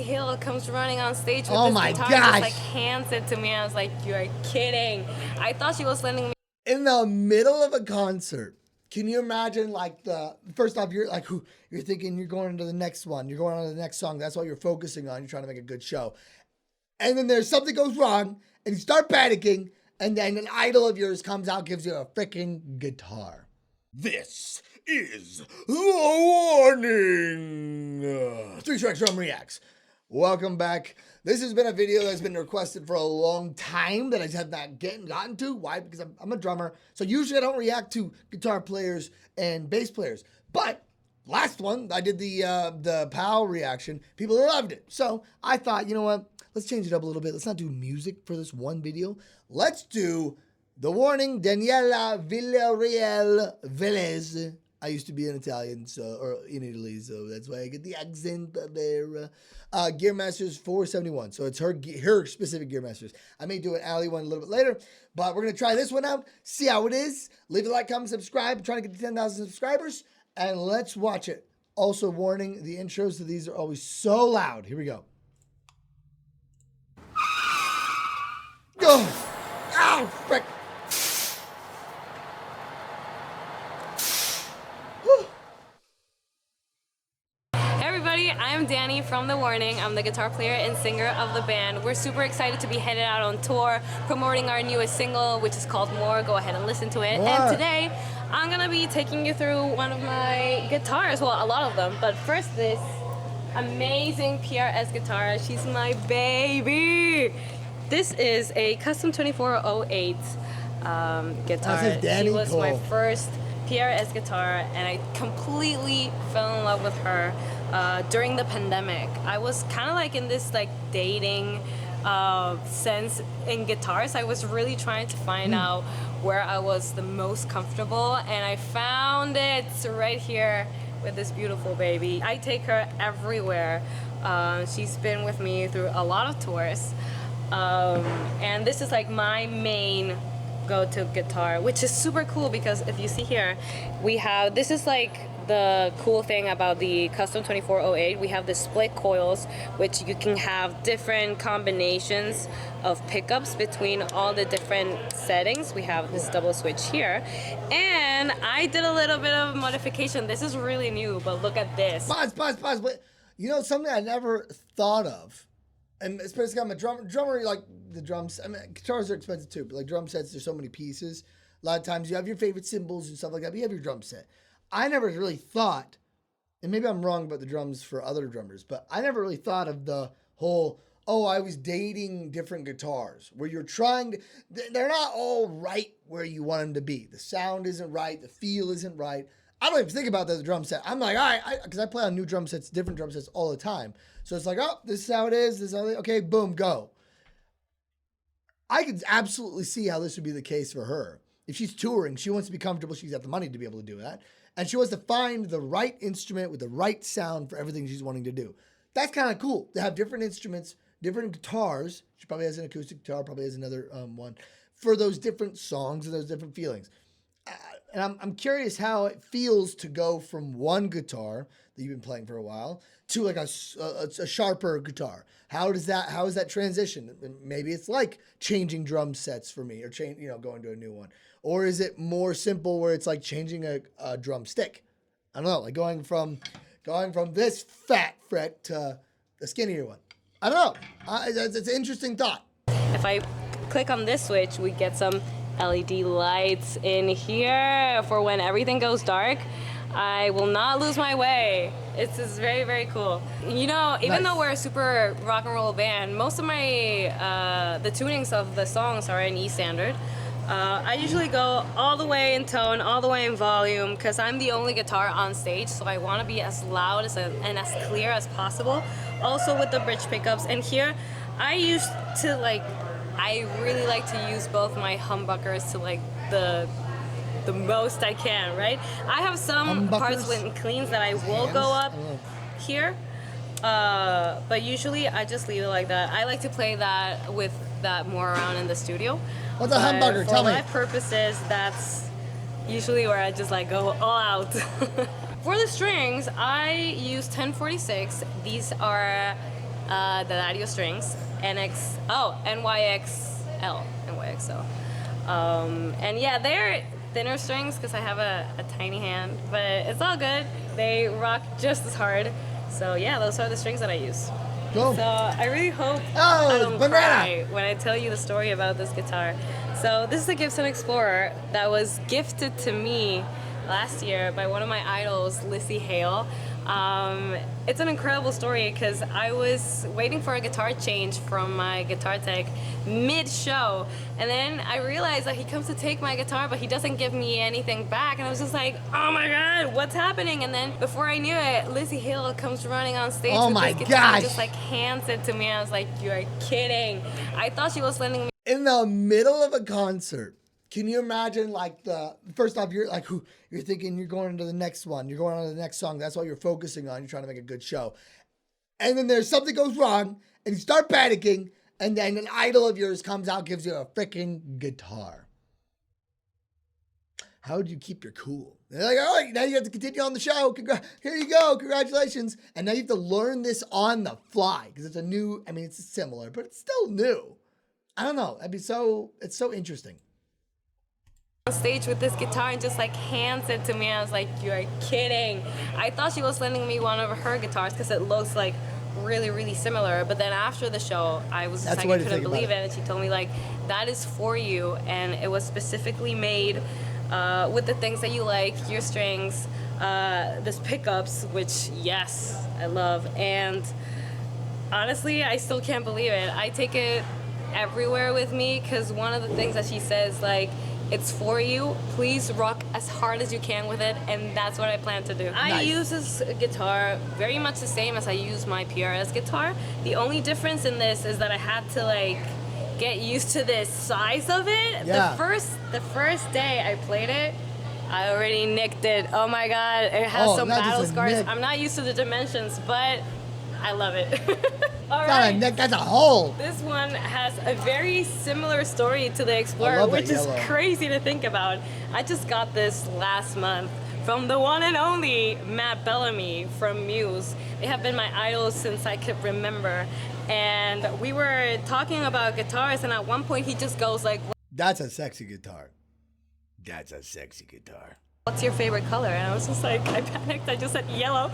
Hill comes running on stage with Oh this my guitar gosh. and just like hands it to me. I was like, you're kidding. I thought she was lending me. In the middle of a concert, can you imagine like first off, you're like, you're thinking you're going into the next one, you're going on to the next song. That's what you're focusing on. You're trying to make a good show. And then there's something goes wrong and you start panicking. And then an idol of yours comes out, gives you a freaking guitar. This is the warning. 3 Strikes Drum Reacts. Welcome back. This has been a video that's been requested for a long time that I have not gotten to. Why? Because I'm a drummer. So usually I don't react to guitar players and bass players. But last one, I did the POW reaction. People loved it. So I thought, you know what? Let's change it up a little bit. Let's not do music for this one video. Let's do the warning, Daniela, Villarreal, Vélez. I used to be an Italian, or in Italy, so that's why I get the accent there. Gearmasters 471, so it's her specific Gearmasters. I may do an alley one a little bit later, but we're gonna try this one out, see how it is. Leave a like, comment, subscribe. I'm trying to get to 10,000 subscribers, and let's watch it. Also, warning: the intros to these are always so loud. Here we go. Oh, ow, frick. I'm Danny from The Warning. I'm the guitar player and singer of the band. We're super excited to be headed out on tour, promoting our newest single, which is called More. Go ahead and listen to it. More. And today, I'm gonna be taking you through one of my guitars. Well, a lot of them, but first this amazing PRS guitar. She's my baby. This is a custom 2408 guitar. She was my first PRS guitar, and I completely fell in love with her during the pandemic. I was kind of like in this like dating sense in guitars. I was really trying to find out where I was the most comfortable, and I found it right here with this beautiful baby. I take her everywhere. She's been with me through a lot of tours, and this is like my main go-to guitar, which is super cool because if you see here, we have, this is like the cool thing about the custom 2408. We have the split coils, which you can have different combinations of pickups between all the different settings. We have this double switch here, and I did a little bit of modification. This is really new, but look at this. Pause. But you know something I never thought of, and especially I'm a drummer, like the drums. I mean, guitars are expensive too, but like drum sets, there's so many pieces. A lot of times you have your favorite cymbals and stuff like that, but you have your drum set. I never really thought, and maybe I'm wrong about the drums for other drummers, but I never really thought of the whole, I was dating different guitars, where you're trying to, they're not all right where you want them to be. The sound isn't right, the feel isn't right. I don't even think about that as a drum set. I'm like, all right, because I play on new drum sets, different drum sets all the time. So it's like, this is how it is, this is how it is. Okay, boom, go. I could absolutely see how this would be the case for her. If she's touring, she wants to be comfortable, she's got the money to be able to do that. And she wants to find the right instrument with the right sound for everything she's wanting to do. That's kind of cool to have different instruments, different guitars. She probably has an acoustic guitar, probably has another one for those different songs and those different feelings. And I'm curious how it feels to go from one guitar that you've been playing for a while to like a sharper guitar. How is that transition? Maybe it's like changing drum sets for me, or going to a new one. Or is it more simple where it's like changing a drum stick? I don't know, like going from this fat fret to a skinnier one. I don't know. It's an interesting thought. If I click on this switch, we get some LED lights in here for when everything goes dark. I will not lose my way. It's just very, very cool. You know, even though we're a super rock and roll band, most of my, the tunings of the songs are in E standard. I usually go all the way in tone, all the way in volume, because I'm the only guitar on stage, so I want to be as loud and as clear as possible. Also with the bridge pickups. And here, I really like to use both my humbuckers to like the most I can, right? I have some parts with cleans that I will go up here, but usually I just leave it like that. I like to play that with that more around in the studio. What's a humbucker? Tell me. For my purposes, that's usually where I just like go all out. For the strings, I use 1046. These are the audio strings, NYXL. And yeah, they're thinner strings because I have a tiny hand, but it's all good. They rock just as hard. So yeah, those are the strings that I use. Cool. So I really hope I don't banana. cry when I tell you the story about this guitar. So this is a Gibson Explorer that was gifted to me last year by one of my idols, Lizzie Hale. It's an incredible story because I was waiting for a guitar change from my guitar tech mid-show, and then I realized that he comes to take my guitar but he doesn't give me anything back, and I was just like, oh my god, what's happening? And then before I knew it, Lizzie Hale comes running on stage with this guitar and just like hands it to me. I was like, you're kidding. I thought she was lending me In the middle of a concert. Can you imagine, like, first off, you're like, you're thinking you're going into the next one, you're going on to the next song, that's what you're focusing on, you're trying to make a good show. And then there's something goes wrong, and you start panicking, and then an idol of yours comes out, gives you a freaking guitar. How do you keep your cool? They're like, all right, now you have to continue on the show. Here you go, congratulations. And now you have to learn this on the fly, because it's a new, I mean, it's similar, but it's still new. I don't know, it's so interesting. On stage with this guitar and just like hands it to me. I was like, you're kidding. I thought she was lending me one of her guitars because it looks like really, really similar. But then after the show, I was just like, I couldn't believe it. And she told me like, that is for you, and it was specifically made with the things that you like, your strings, this pickups, which yes, I love. And honestly, I still can't believe it. I take it everywhere with me because one of the things that she says, like, it's for you. Please rock as hard as you can with it, and that's what I plan to do. Nice. I use this guitar very much the same as I use my PRS guitar. The only difference in this is that I had to like get used to the size of it. Yeah. The first day I played it, I already nicked it. Oh my god, it has some battle scars. I'm not used to the dimensions, but I love it. All right. Not a neck, that's a hole. This one has a very similar story to the Explorer, which is crazy to think about. I just got this last month from the one and only Matt Bellamy from Muse. They have been my idols since I could remember. And we were talking about guitars, and at one point he just goes like, that's a sexy guitar. That's a sexy guitar. What's your favorite color? And I was just like, I panicked, I just said yellow.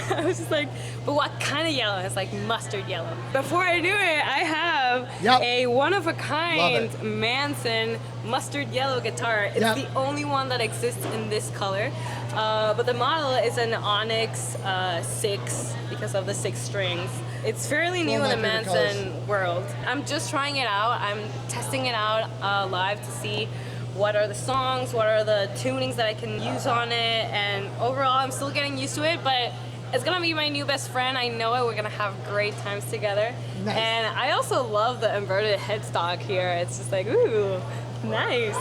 I was just like, but what kind of yellow? It's like mustard yellow. Before I knew it, I have a one-of-a-kind Manson mustard yellow guitar. It's the only one that exists in this color. But the model is an Onyx 6 because of the 6 strings. It's fairly new in the Manson world. I'm just trying it out. I'm testing it out live to see what are the songs, what are the tunings that I can use on it, and overall I'm still getting used to it, but it's gonna be my new best friend. I know it. We're gonna have great times together. Nice. And I also love the inverted headstock here. It's just like, ooh, nice.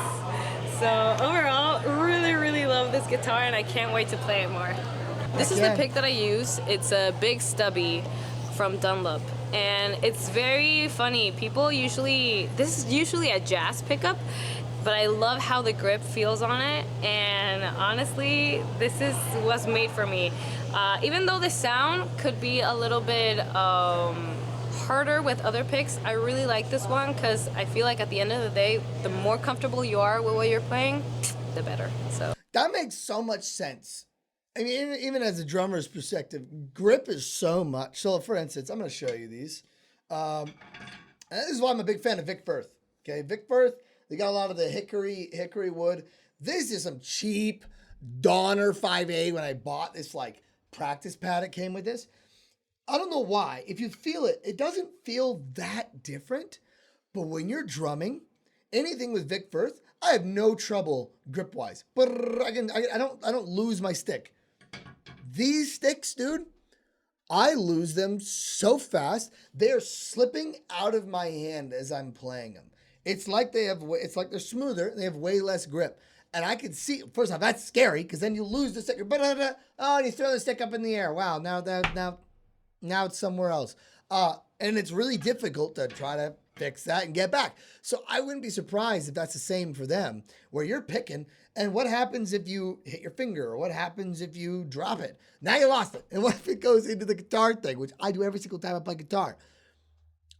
So overall, really, really love this guitar, and I can't wait to play it more. This is the pick that I use. It's a big stubby from Dunlop. And it's very funny. This is usually a jazz pickup, but I love how the grip feels on it, and honestly, this was made for me. Even though the sound could be a little bit harder with other picks, I really like this one because I feel like at the end of the day, the more comfortable you are with what you're playing, the better. So that makes so much sense. I mean, even as a drummer's perspective, grip is so much. So, for instance, I'm going to show you these. And this is why I'm a big fan of Vic Firth. Okay, Vic Firth. They got a lot of the hickory wood. This is some cheap Donner 5A when I bought this like practice pad. It came with this. I don't know why. If you feel it, it doesn't feel that different. But when you're drumming, anything with Vic Firth, I have no trouble grip wise. But I don't lose my stick. These sticks, dude, I lose them so fast. They're slipping out of my hand as I'm playing them. It's like they're smoother. They have way less grip. And I can see, first off, that's scary because then you lose the stick. Oh, and you throw the stick up in the air. Wow, now it's somewhere else. And it's really difficult to try to fix that and get back. So I wouldn't be surprised if that's the same for them, where you're picking. And what happens if you hit your finger? Or what happens if you drop it? Now you lost it. And what if it goes into the guitar thing, which I do every single time I play guitar?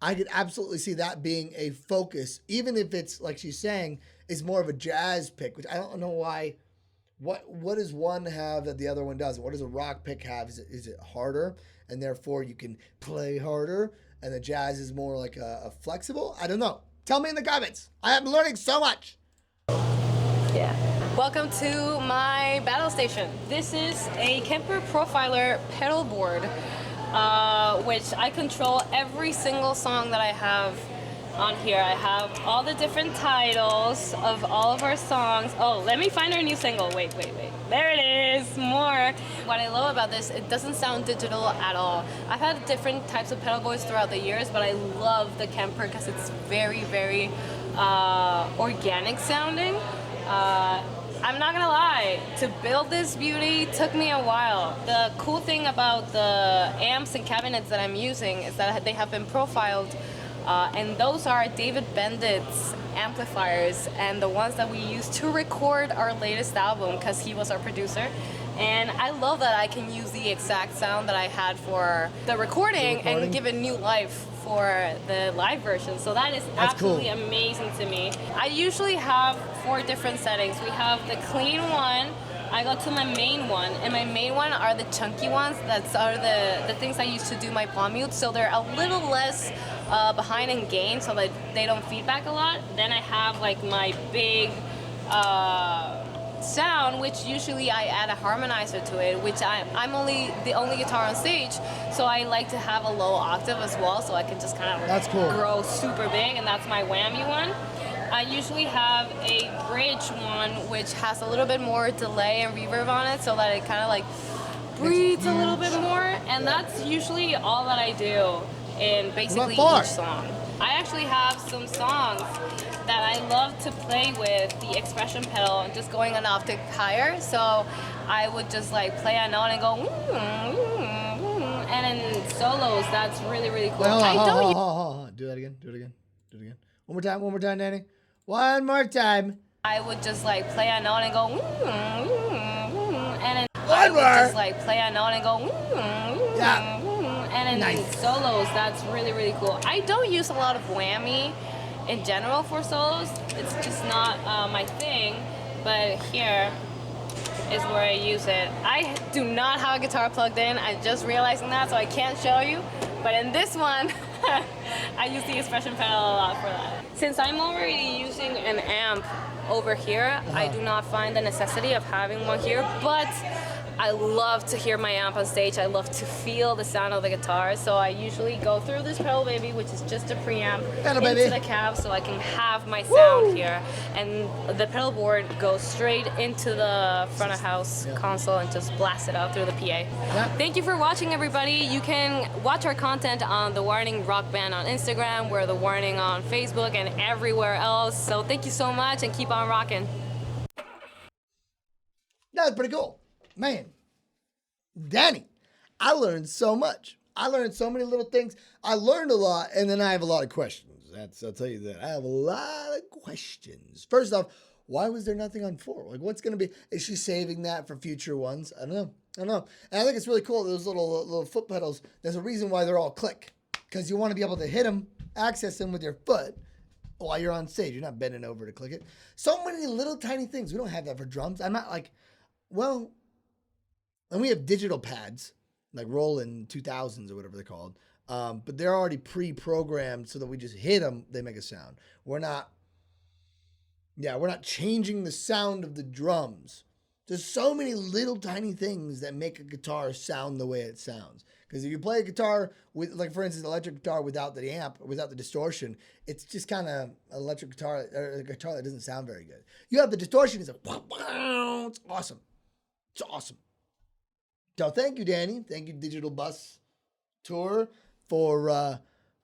I could absolutely see that being a focus, even if it's like she's saying is more of a jazz pick, which I don't know why. What does one have that the other one doesn't? What does a rock pick have? Is it harder, and therefore you can play harder, and the jazz is more like a flexible? I don't know. Tell me in the comments. I am learning so much. Yeah. Welcome to my battle station. This is a Kemper Profiler pedal board, which I control every single song that I have on here. I have all the different titles of all of our songs. Oh, let me find our new single. Wait. There it is, more. What I love about this, it doesn't sound digital at all. I've had different types of pedal boards throughout the years, but I love the Kemper because it's very, very organic sounding. I'm not gonna lie, to build this beauty took me a while. The cool thing about the amps and cabinets that I'm using is that they have been profiled, and those are David Bendit's amplifiers and the ones that we used to record our latest album because he was our producer. And I love that I can use the exact sound that I had for the recording and give it new life for the live version. So that's absolutely cool. Amazing to me. I usually have 4 different settings. We have the clean one, I go to my main one, and my main one are the chunky ones. That's are the things I use to do my palm mute, so they're a little less behind in gain so that they don't feedback a lot. Then I have like my big sound, which usually I add a harmonizer to it, which I'm the only guitar on stage, so I like to have a low octave as well, so I can just kind of grow super big, and that's my whammy one. I usually have a bridge one, which has a little bit more delay and reverb on it, so that it kind of like breathes a little bit more, and that's usually all that I do in basically each song. I actually have some songs that I love to play with the expression pedal and just going an octave higher. So I would just like play a note and go, and in solos, that's really, really cool. Do that again. One more time, Danny. One more time. I would just like play a note and go, and I would just like play a note and go, and in solos, that's really, really cool. I don't use a lot of whammy in general for solos. It's just not my thing, but here is where I use it. I do not have a guitar plugged in. I'm just realizing that, so I can't show you. But in this one, I use the expression pedal a lot for that. Since I'm already using an amp over here, I do not find the necessity of having one here, but I love to hear my amp on stage. I love to feel the sound of the guitar, so I usually go through this pedal baby, which is just a preamp, into the cab, so I can have my sound here. And the pedal board goes straight into the front of house console and just blast it out through the PA. Thank you for watching, everybody. You can watch our content on The Warning Rock Band on Instagram, we're The Warning on Facebook, and everywhere else. So thank you so much, and keep on rocking. That was pretty cool. Man, Danny, I learned so much. I learned so many little things. I learned a lot, and then I have a lot of questions. I'll tell you that. I have a lot of questions. First off, why was there nothing on 4? Like, what's going to be? Is she saving that for future ones? I don't know. And I think it's really cool, those little foot pedals. There's a reason why they're all click, because you want to be able to hit them, access them with your foot while you're on stage. You're not bending over to click it. So many little tiny things. We don't have that for drums. I'm not like, well... And we have digital pads, like Roland 2000s or whatever they're called. But they're already pre-programmed so that we just hit them, they make a sound. We're not changing the sound of the drums. There's so many little tiny things that make a guitar sound the way it sounds. Because if you play a guitar with, like for instance, electric guitar without the amp, without the distortion, it's just kind of electric guitar, or a guitar that doesn't sound very good. You have the distortion, it's like, it's awesome. It's awesome. So thank you, Danny. Thank you, Digital Bus Tour, for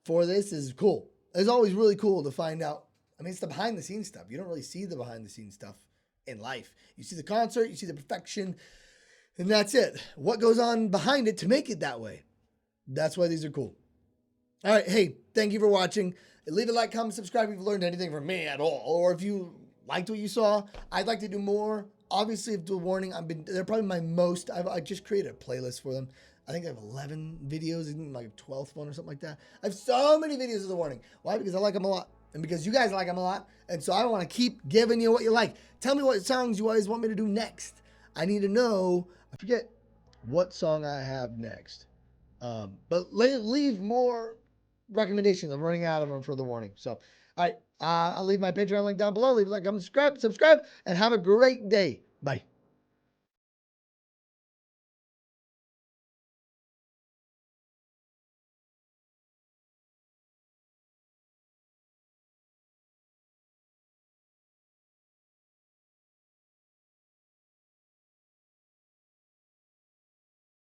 this. This is cool. It's always really cool to find out. I mean, it's the behind-the-scenes stuff. You don't really see the behind-the-scenes stuff in life. You see the concert, you see the perfection, and that's it. What goes on behind it to make it that way? That's why these are cool. All right, hey, thank you for watching. Leave a like, comment, subscribe if you learned anything from me at all, or if you liked what you saw. I'd like to do more. Obviously, if The Warning, they're probably my most, I just created a playlist for them. I think I have 11 videos, in my 12th one or something like that. I have so many videos of the warning. Why? Because I like them a lot. And because you guys like them a lot. And so I want to keep giving you what you like. Tell me what songs you always want me to do next. I need to know. I forget what song I have next. But leave more recommendations. I'm running out of them for the warning. So, all right. I'll leave my Patreon link down below. Leave a like, comment, subscribe, and have a great day. Bye.